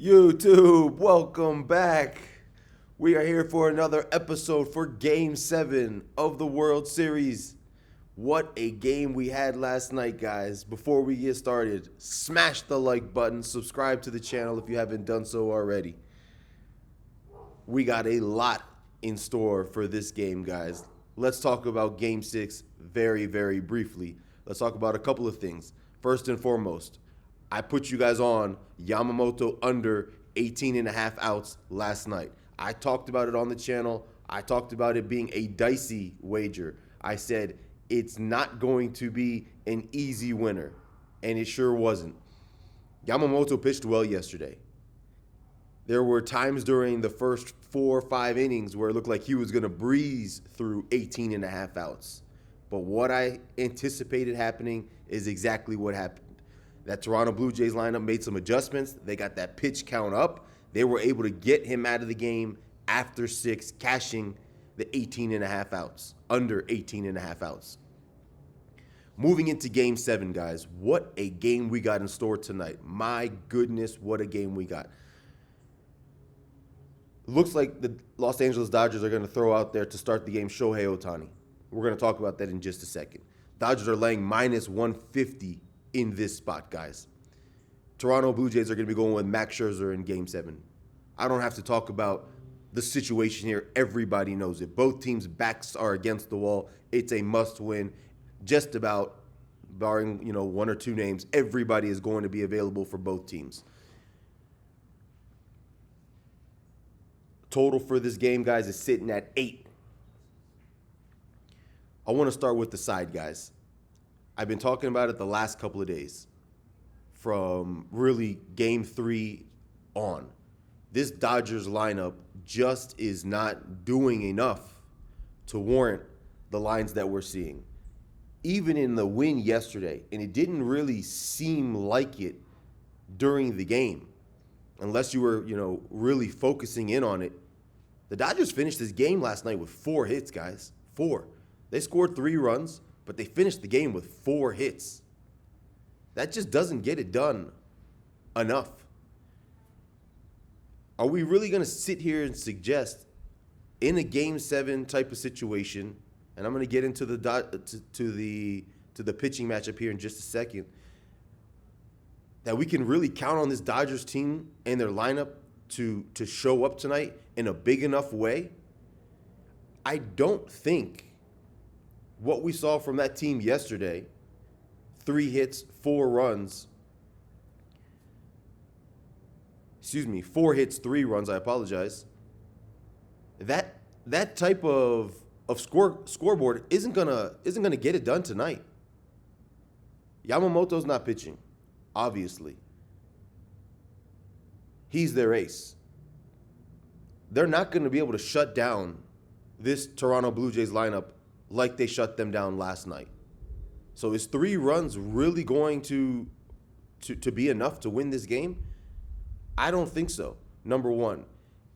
YouTube, welcome back. We are here for another episode for Game 7 of the World Series. What a game we had last night, guys. Before we get started, smash the like button, subscribe to the channel if you haven't done so already. We got a lot in store for this game, guys. Let's talk about Game 6 very, very briefly. Let's talk about a couple of things. First and foremost, I put you guys on Yamamoto under 18 and a half outs last night. I talked about it on the channel. I talked about it being a dicey wager. I said it's not going to be an easy winner, and it sure wasn't. Yamamoto pitched well yesterday. There were times during the first 4 or 5 innings where it looked like he was going to breeze through 18 and a half outs. But what I anticipated happening is exactly what happened. That Toronto Blue Jays lineup made some adjustments. They got that pitch count up. They were able to get him out of the game after 6, cashing the 18 and a half outs, under 18 and a half outs. Moving into Game 7, guys, what a game we got in store tonight. My goodness, what a game we got. Looks like the Los Angeles Dodgers are going to throw out there to start the game Shohei Ohtani. We're going to talk about that in just a second. Dodgers are laying minus 150 in this spot, guys. Toronto Blue Jays are going to be going with Max Scherzer in Game 7. I don't have to talk about the situation here. Everybody knows it. Both teams' backs are against the wall. It's a must-win. Just about, barring, one or two names, everybody is going to be available for both teams. Total for this game, guys, is sitting at 8. I want to start with the side, guys. I've been talking about it the last couple of days, from really Game 3 on. This Dodgers lineup just is not doing enough to warrant the lines that we're seeing. Even in the win yesterday, and it didn't really seem like it during the game, unless you were, really focusing in on it. The Dodgers finished this game last night with 4 hits, guys. 4. They scored 3 runs, but they finished the game with 4 hits. That just doesn't get it done enough. Are we really going to sit here and suggest in a Game 7 type of situation, and I'm going to get into the pitching matchup here in just a second, that we can really count on this Dodgers team and their lineup to show up tonight in a big enough way? I don't think what we saw from that team yesterday, 3 hits, 4 runs. 4 hits, 3 runs, I apologize. That type of scoreboard isn't gonna get it done tonight. Yamamoto's not pitching, obviously. He's their ace. They're not going to be able to shut down this Toronto Blue Jays lineup like they shut them down last night. So is 3 runs really going to be enough to win this game? I don't think so, number one.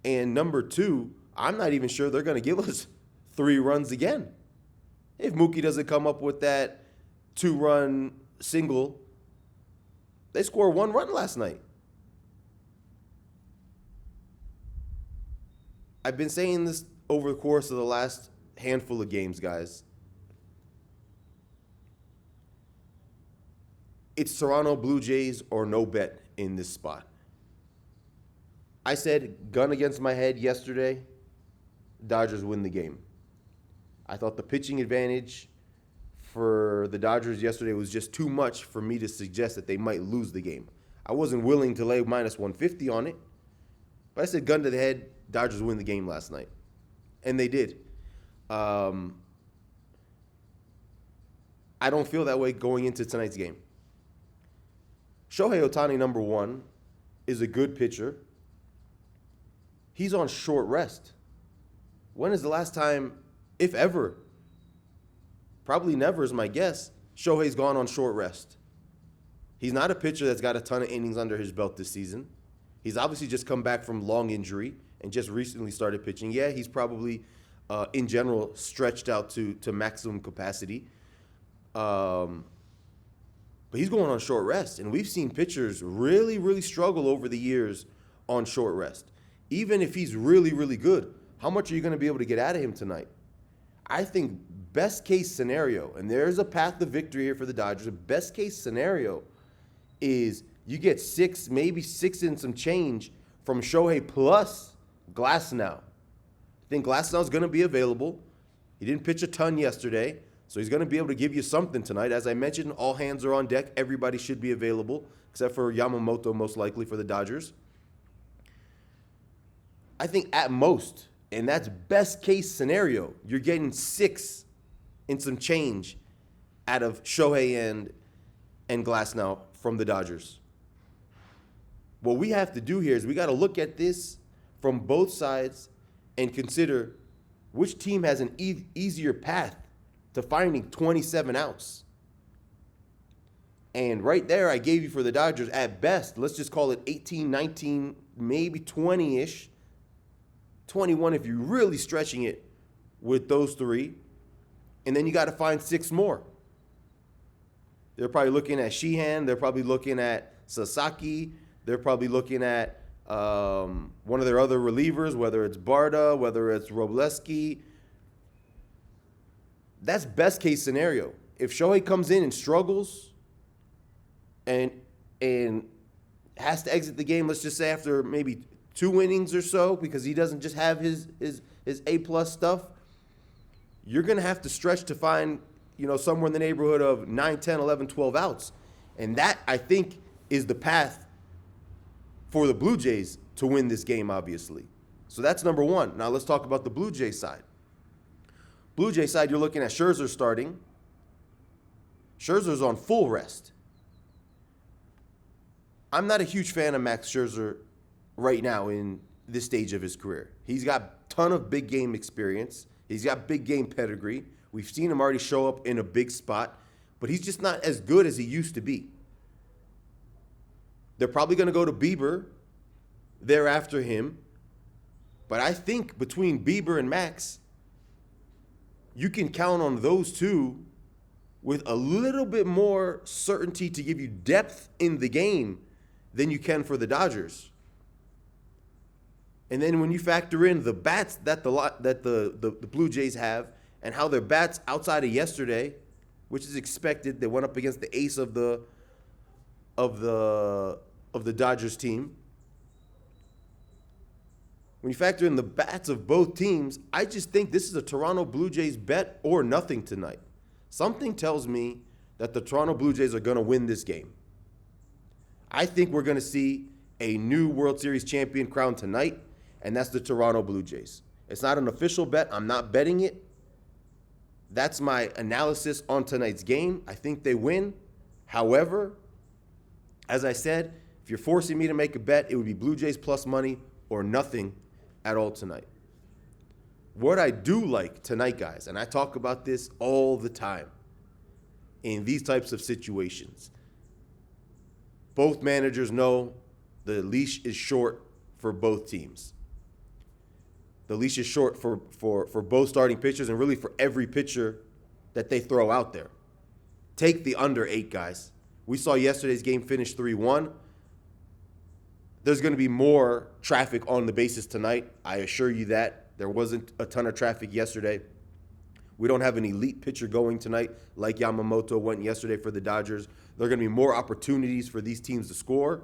And number two, I'm not even sure they're going to give us 3 runs again. If Mookie doesn't come up with that 2-run single, they scored 1 run last night. I've been saying this over the course of the last handful of games, guys. It's Toronto Blue Jays or no bet in this spot. I said, gun against my head yesterday, Dodgers win the game. I thought the pitching advantage for the Dodgers yesterday was just too much for me to suggest that they might lose the game. I wasn't willing to lay minus 150 on it, but I said gun to the head, Dodgers win the game last night. And they did. I don't feel that way going into tonight's game. Shohei Ohtani, number 1, is a good pitcher. He's on short rest. When is the last time, if ever, probably never is my guess, Shohei's gone on short rest? He's not a pitcher that's got a ton of innings under his belt this season. He's obviously just come back from long injury and just recently started pitching. Yeah, he's probably, in general, stretched out to maximum capacity. But he's going on short rest. And we've seen pitchers really, really struggle over the years on short rest. Even if he's really, really good, how much are you going to be able to get out of him tonight? I think best case scenario, and there's a path to victory here for the Dodgers, the best case scenario is you get 6, maybe 6 and some change from Shohei plus Glasnow. I think Glasnow's going to be available. He didn't pitch a ton yesterday, so he's going to be able to give you something tonight. As I mentioned, all hands are on deck. Everybody should be available, except for Yamamoto, most likely, for the Dodgers. I think at most, and that's best case scenario, you're getting 6 and some change out of Shohei and Glasnow from the Dodgers. What we have to do here is we got to look at this from both sides and consider which team has an easier path to finding 27 outs. And right there, I gave you for the Dodgers, at best, let's just call it 18, 19, maybe 20-ish. 21 if you're really stretching it with those 3. And then you got to find 6 more. They're probably looking at Sheehan. They're probably looking at Sasaki. They're probably looking at one of their other relievers, whether it's Barda, whether it's Robleski. That's best case scenario. If Shohei comes in and struggles and has to exit the game, let's just say after maybe 2 innings or so, because he doesn't just have his A-plus stuff, you're going to have to stretch to find, somewhere in the neighborhood of 9, 10, 11, 12 outs. And that, I think, is the path for the Blue Jays to win this game, obviously. So that's number one. Now let's talk about the Blue Jays side. Blue Jays side, you're looking at Scherzer starting. Scherzer's on full rest. I'm not a huge fan of Max Scherzer right now in this stage of his career. He's got a ton of big game experience. He's got big game pedigree. We've seen him already show up in a big spot, but he's just not as good as he used to be. They're probably going to go to Bieber thereafter him, but I think between Bieber and Max, you can count on those two with a little bit more certainty to give you depth in the game than you can for the Dodgers. And then when you factor in the bats that the Blue Jays have and how their bats outside of yesterday, which is expected, they went up against the ace of the Dodgers team. When you factor in the bats of both teams, I just think this is a Toronto Blue Jays bet or nothing tonight. Something tells me that the Toronto Blue Jays are going to win this game. I think we're going to see a new World Series champion crowned tonight, and that's the Toronto Blue Jays. It's not an official bet. I'm not betting it. That's my analysis on tonight's game. I think they win. However, as I said, if you're forcing me to make a bet, it would be Blue Jays plus money or nothing at all tonight. What I do like tonight, guys, and I talk about this all the time in these types of situations, both managers know the leash is short for both teams. The leash is short for both starting pitchers and really for every pitcher that they throw out there. Take the under 8, guys. We saw yesterday's game finish 3-1. There's going to be more traffic on the bases tonight. I assure you that. There wasn't a ton of traffic yesterday. We don't have an elite pitcher going tonight like Yamamoto went yesterday for the Dodgers. There are going to be more opportunities for these teams to score,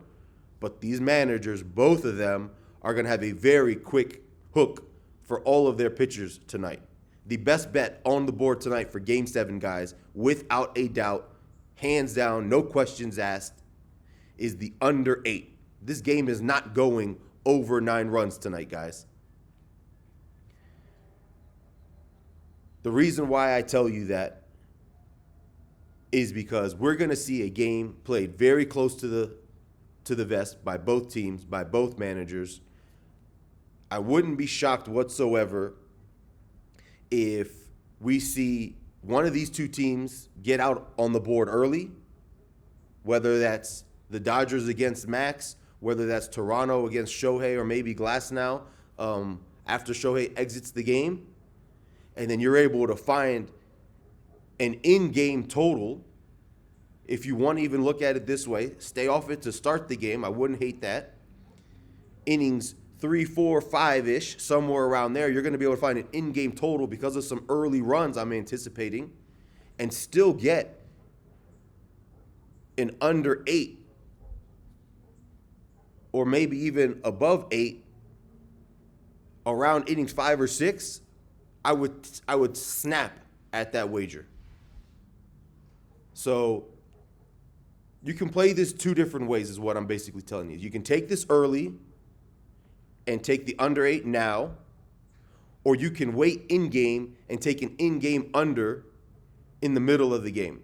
but these managers, both of them, are going to have a very quick hook for all of their pitchers tonight. The best bet on the board tonight for Game 7, guys, without a doubt, hands down, no questions asked, is the under 8. This game is not going over 9 runs tonight, guys. The reason why I tell you that is because we're going to see a game played very close to the vest by both teams, by both managers. I wouldn't be shocked whatsoever if we see one of these two teams get out on the board early, whether that's the Dodgers against Max, whether that's Toronto against Shohei or maybe Glasnow after Shohei exits the game. And then you're able to find an in-game total. If you want to even look at it this way, stay off it to start the game. I wouldn't hate that. innings 3, 4, 5-ish, somewhere around there, you're going to be able to find an in-game total because of some early runs I'm anticipating and still get an under 8 or maybe even above 8 around innings 5 or 6. I would snap at that wager. So you can play this two different ways is what I'm basically telling you. You can take this early and take the under 8 now, or you can wait in-game and take an in-game under in the middle of the game.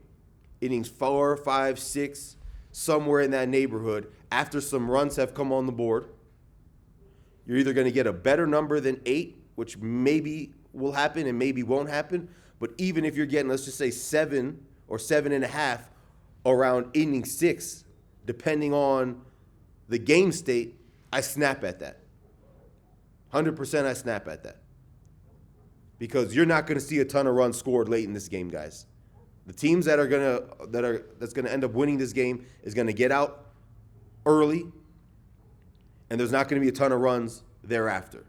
Innings 4, 5, 6, somewhere in that neighborhood, after some runs have come on the board. You're either going to get a better number than 8, which maybe will happen and maybe won't happen, but even if you're getting, let's just say 7 or 7.5 around inning 6, depending on the game state, I snap at that. 100% I snap at that. Because you're not going to see a ton of runs scored late in this game, guys. The teams that's going to end up winning this game is going to get out early, and there's not going to be a ton of runs thereafter.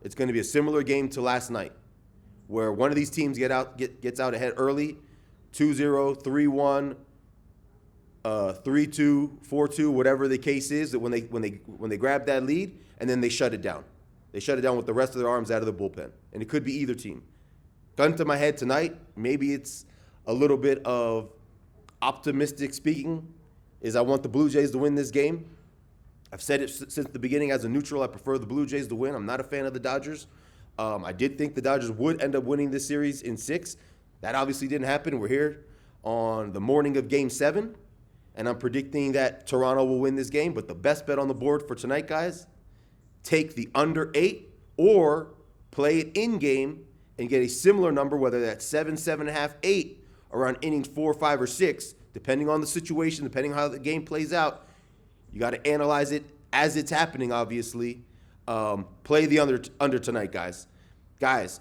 It's going to be a similar game to last night, where one of these teams gets out ahead early, 2-0, 3-1, 3-2, 4-2, whatever the case is, that when they grab that lead, and then they shut it down. They shut it down with the rest of their arms out of the bullpen. And it could be either team. Gun to my head tonight, maybe it's a little bit of optimistic speaking, is I want the Blue Jays to win this game. I've said it since the beginning. As a neutral, I prefer the Blue Jays to win. I'm not a fan of the Dodgers. I did think the Dodgers would end up winning this series in 6. That obviously didn't happen. We're here on the morning of Game 7, and I'm predicting that Toronto will win this game. But the best bet on the board for tonight, guys, take the under 8 or play it in-game and get a similar number, whether that's 7, 7.5, 8, around innings 4, 5, or 6, depending on the situation, depending on how the game plays out. You got to analyze it as it's happening, obviously. Play the under tonight, guys. Guys,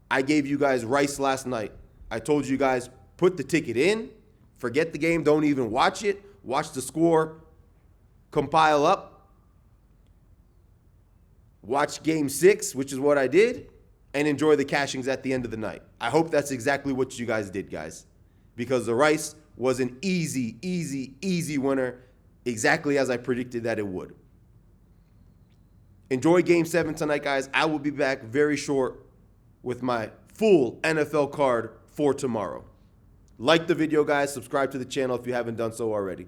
I gave you guys Rice last night. I told you guys, put the ticket in, forget the game, don't even watch it. Watch the score compile up. Watch Game 6, which is what I did, and enjoy the cashings at the end of the night. I hope that's exactly what you guys did, guys, because the Rice was an easy, easy, easy winner, exactly as I predicted that it would. Enjoy Game 7 tonight, guys. I will be back very short with my full NFL card for tomorrow. Like the video, guys. Subscribe to the channel if you haven't done so already.